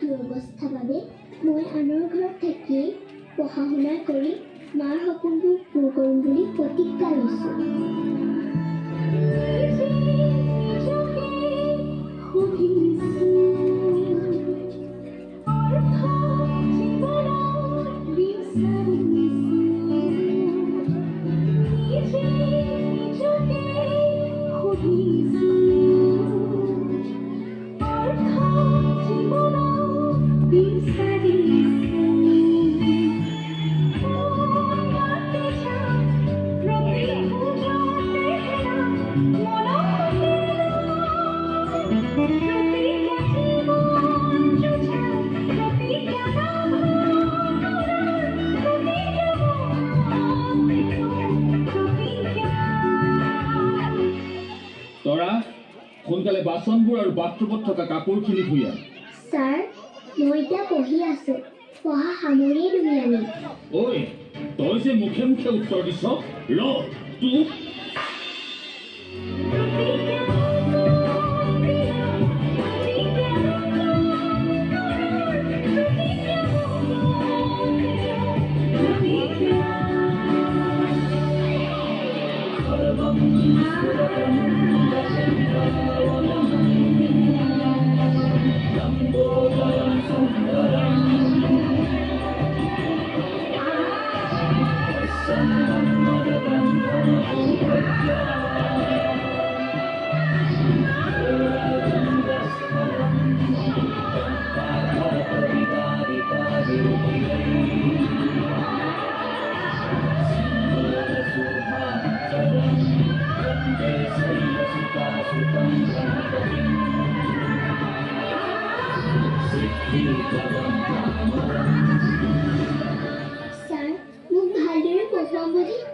দুৰৱস্থাৰ বাবে মই আনৰ ঘৰত থাকিয়েই পঢ়া শুনা কৰি মাৰ সপোনবোৰ পূৰ কৰিম বুলি প্ৰতিজ্ঞা লৈছোঁ। তৰা সোনকালে বাচনবোৰ আৰু বাথৰুমত থকা কাপোৰখিনি ধুই আন। ছাৰ, মই এতিয়া পঢ়ি আছোঁ। পঢ়া সামৰিয়েই তুমি আনিম। ঐ, তই যে মুখে মুখে উত্তৰ দিছ, ৰ তোক ছাৰ, মোক ভালদৰে পঢ়ুৱাব দেই।